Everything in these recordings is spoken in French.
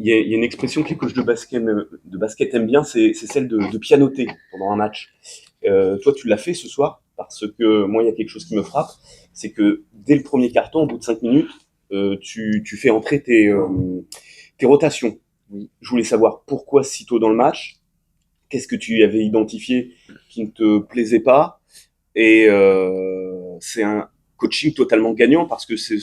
Il y a une expression que les coachs de basket aiment bien, c'est celle de pianoter pendant un match. Toi, tu l'as fait ce soir parce que moi, il y a quelque chose qui me frappe, c'est que dès le premier carton, au bout de 5 minutes, tu fais entrer tes rotations. Oui. Je voulais savoir pourquoi si tôt dans le match, qu'est-ce que tu avais identifié qui ne te plaisait pas, et c'est un coaching totalement gagnant parce que ce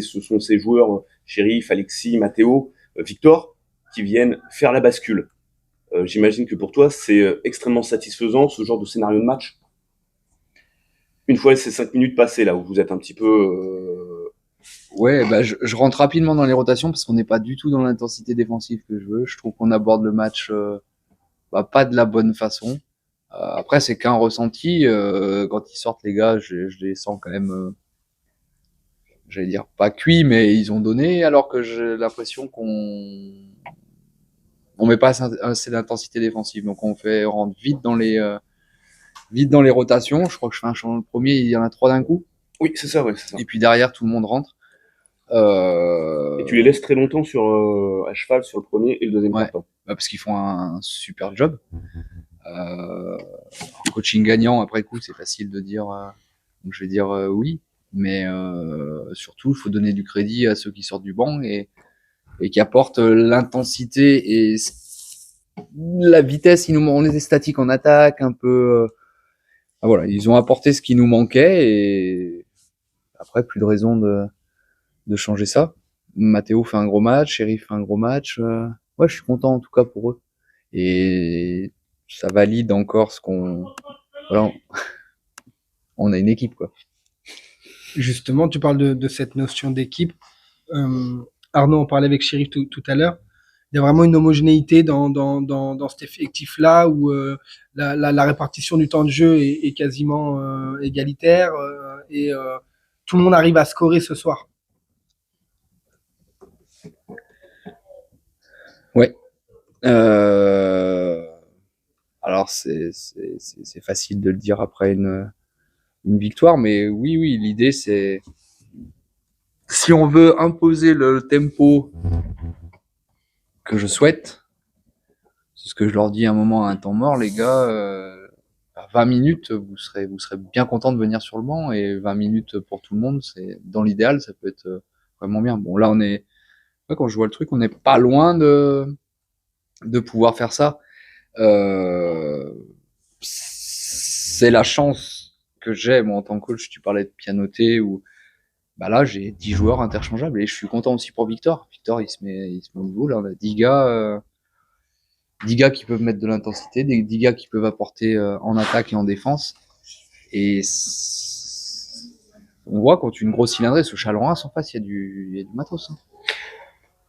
sont ces joueurs, Sheriff, Alexis, Matteo, Victor, qui viennent faire la bascule. J'imagine que pour toi, c'est extrêmement satisfaisant ce genre de scénario de match. Une fois ces 5 minutes passées, là où vous êtes un petit peu. Ouais, bah, je rentre rapidement dans les rotations parce qu'on n'est pas du tout dans l'intensité défensive que je veux. Je trouve qu'on aborde le match pas de la bonne façon. Après, c'est qu'un ressenti. Quand ils sortent, les gars, je les sens quand même, j'allais dire pas cuits, mais ils ont donné, alors que j'ai l'impression on met pas assez d'intensité défensive. Donc on rentre vite dans les rotations. Je crois que je fais un changement le premier, il y en a 3 d'un coup. Oui, c'est ça, ouais, c'est ça. Et puis derrière, tout le monde rentre. Et tu les laisses très longtemps à cheval sur le premier et le deuxième Ouais, carton. parce qu'ils font un super job. Euh, Coaching gagnant, après coup, c'est facile de dire, donc je vais dire oui, mais surtout, il faut donner du crédit à ceux qui sortent du banc et qui apportent l'intensité et la vitesse. On était statique en attaque, un peu. Voilà, ils ont apporté ce qui nous manquait et après, plus de raison de changer ça. Matteo fait un gros match, Sheriff fait un gros match. Ouais, je suis content en tout cas pour eux. Et ça valide encore ce qu'on. Voilà, on a une équipe, quoi. Justement, tu parles de cette notion d'équipe. Arnaud en parlait avec Chérif tout à l'heure. Il y a vraiment une homogénéité dans cet effectif-là où la répartition du temps de jeu est quasiment égalitaire et tout le monde arrive à scorer ce soir. Ouais. Alors c'est facile de le dire après une victoire, mais oui, l'idée c'est si on veut imposer le tempo que je souhaite, c'est ce que je leur dis à un moment à un temps mort, les gars, à 20 minutes, vous serez bien content de venir sur le banc et 20 minutes pour tout le monde, c'est dans l'idéal, ça peut être vraiment bien. Bon, là, ouais, quand je vois le truc, on n'est pas loin de pouvoir faire ça. C'est la chance que j'ai, moi, en tant que coach. Tu parlais de pianoter ou, bah là, j'ai 10 joueurs interchangeables et je suis content aussi pour Victor. Victor, il se met au niveau, là, on a 10 gars qui peuvent mettre de l'intensité, 10 gars qui peuvent apporter en attaque et en défense. Et on voit quand une grosse cylindrée, ce Chalon en face, il y a du matos. Hein.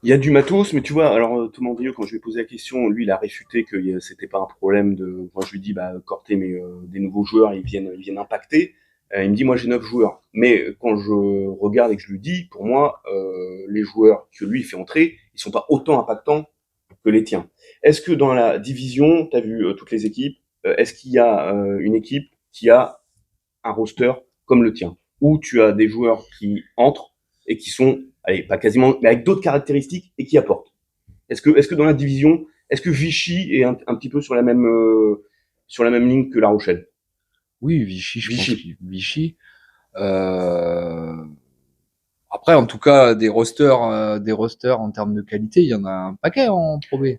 Il y a du matos, mais tu vois, alors Thomas Andrieux, quand je lui ai posé la question, lui, il a réfuté que c'était pas un problème de. Moi, je lui dis, bah, Corté, mais des nouveaux joueurs, ils viennent impacter. Il me dit, moi, j'ai 9 joueurs. Mais quand je regarde et que je lui dis, pour moi, les joueurs que lui fait entrer, ils sont pas autant impactants que les tiens. Est-ce que dans la division, tu as vu toutes les équipes, est-ce qu'il y a une équipe qui a un roster comme le tien, où tu as des joueurs qui entrent et qui sont, allez, pas quasiment, mais avec d'autres caractéristiques et qui apportent. Est-ce que dans la division, est-ce que Vichy est un petit peu sur la même ligne que La Rochelle? Oui, Vichy, je pense Vichy. que Vichy. Euh... Après, en tout cas, des rosters en termes de qualité, il y en a un paquet en Pro B.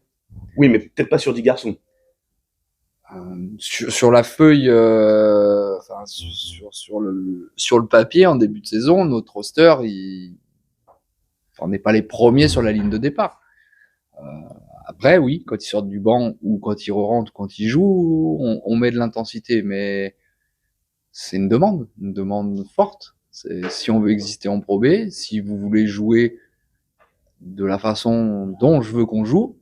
Oui, mais peut-être pas sur 10 garçons. Sur la feuille, enfin, sur le papier, en début de saison, notre roster, on n'est pas les premiers sur la ligne de départ. Après, oui, quand ils sortent du banc ou quand ils rentrent, quand ils jouent, on met de l'intensité, mais c'est une demande forte. Si on veut exister en Pro B, si vous voulez jouer de la façon dont je veux qu'on joue,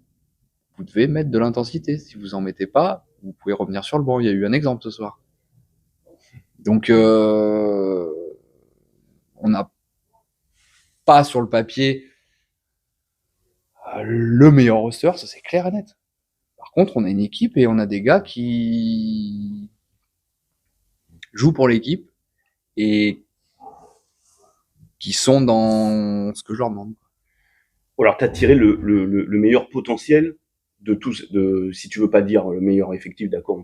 vous devez mettre de l'intensité. Si vous en mettez pas, vous pouvez revenir sur le banc. Il y a eu un exemple ce soir. Donc, on n'a pas sur le papier le meilleur roster, ça c'est clair et net. Par contre, on a une équipe et on a des gars qui jouent pour l'équipe et qui sont dans ce que je leur demande. Ou alors, tu as tiré le meilleur potentiel de tous, si tu veux pas dire le meilleur effectif, d'accord,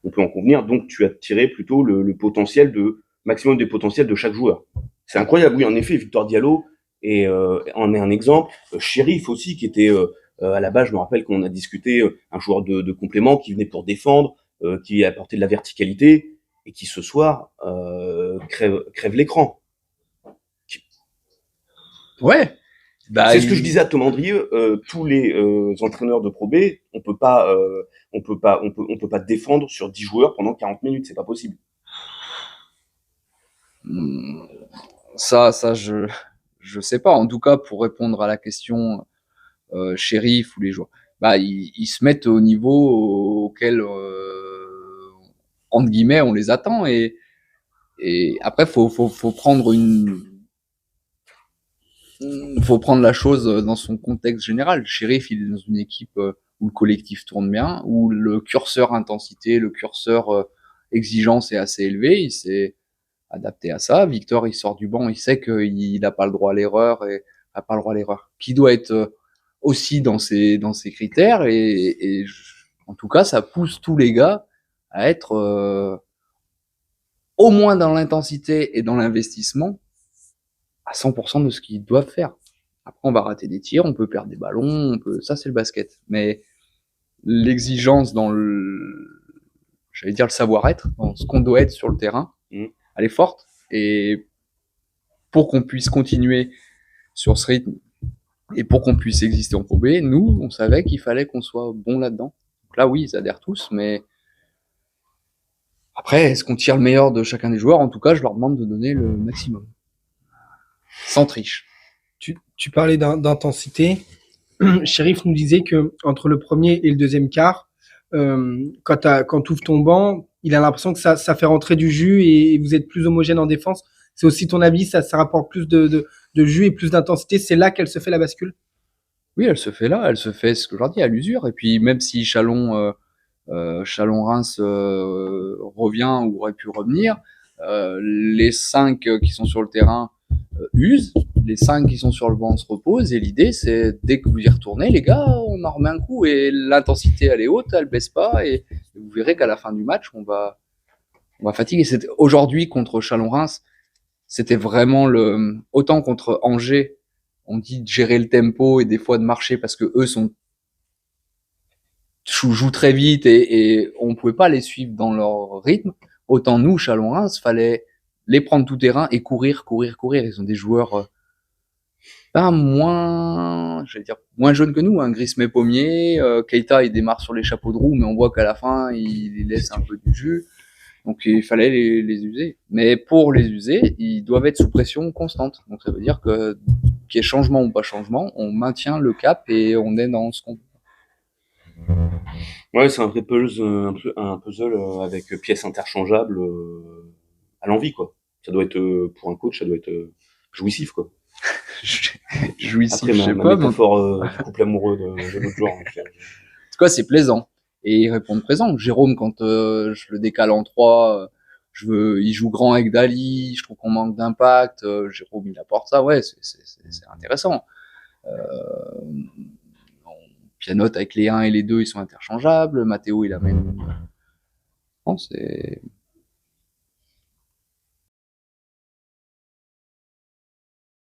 on peut en convenir. Donc, tu as tiré plutôt le potentiel maximum des potentiels de chaque joueur. C'est incroyable, oui, en effet, Victor Diallo en est un exemple. Sheriff aussi, qui était à la base, je me rappelle qu'on a discuté, un joueur de complément qui venait pour défendre, qui apportait de la verticalité et qui ce soir crève l'écran. Ouais. Bah, C'est ce que je disais à Tom Andrieux, tous les entraîneurs de Pro B, on peut pas défendre sur 10 joueurs pendant 40 minutes, c'est pas possible. Ça, je sais pas. En tout cas, pour répondre à la question, shérif ou les joueurs, bah, ils se mettent au niveau auquel, entre guillemets, on les attend et après, faut prendre la chose dans son contexte général. Le shérif, il est dans une équipe où le collectif tourne bien, où le curseur intensité, le curseur exigence est assez élevé. Il s'est adapté à ça. Victor, il sort du banc, il sait qu'il n'a pas le droit à l'erreur et a pas le droit à l'erreur. Qui doit être aussi dans ses critères en tout cas, ça pousse tous les gars à être au moins dans l'intensité et dans l'investissement à 100% de ce qu'ils doivent faire. Après, on va rater des tirs, on peut perdre des ballons, ça c'est le basket. Mais l'exigence dans j'allais dire le savoir-être, dans ce qu'on doit être sur le terrain, elle est forte. Et pour qu'on puisse continuer sur ce rythme et pour qu'on puisse exister en Pro B, nous, on savait qu'il fallait qu'on soit bon là-dedans. Donc là, oui, ils adhèrent tous, mais après, est-ce qu'on tire le meilleur de chacun des joueurs? En tout cas, je leur demande de donner le maximum. Sans triche. Tu parlais d'intensité. Sheriff nous disait que entre le premier et le deuxième quart, quand tu ouvres ton banc, il a l'impression que ça fait rentrer du jus et vous êtes plus homogène en défense. C'est aussi ton avis, ça rapporte plus de jus et plus d'intensité. C'est là qu'elle se fait la bascule. Oui, elle se fait là, elle se fait ce que je leur dis à l'usure. Et puis même si Chalon-Reims revient ou aurait pu revenir, les 5 qui sont sur le terrain usent, les 5 qui sont sur le banc se reposent, et l'idée c'est dès que vous y retournez, les gars, on en remet un coup, et l'intensité elle est haute, elle baisse pas, et vous verrez qu'à la fin du match, on va fatiguer. Aujourd'hui contre Chalon-Reims, c'était vraiment autant contre Angers, on dit de gérer le tempo et des fois de marcher parce que eux jouent très vite et on pouvait pas les suivre dans leur rythme. Autant nous, Chalon-Reims, fallait les prendre tout terrain et courir. Ils ont des joueurs moins jeunes que nous, hein. Grismet Pommier, Keita, il démarre sur les chapeaux de roue, mais on voit qu'à la fin, il laisse un peu du jus. Donc il fallait les user. Mais pour les user, ils doivent être sous pression constante. Donc ça veut dire que qu'il y ait changement ou pas changement, on maintient le cap et on est dans ce qu'on. Ouais, c'est un vrai un puzzle avec pièces interchangeables à l'envie, quoi. Ça doit être, pour un coach, ça doit être jouissif, quoi. Jouissif, après, je sais ma pas. métaphore du couple amoureux de l'autre genre. En tout cas, c'est plaisant. Et ils répondent présent. Jérôme, quand je le décale en 3, il joue grand avec Dali, je trouve qu'on manque d'impact, Jérôme, il apporte ça, ouais, c'est intéressant. On pianote avec les 1 et les 2, ils sont interchangeables, Mathéo, il amène. Non, c'est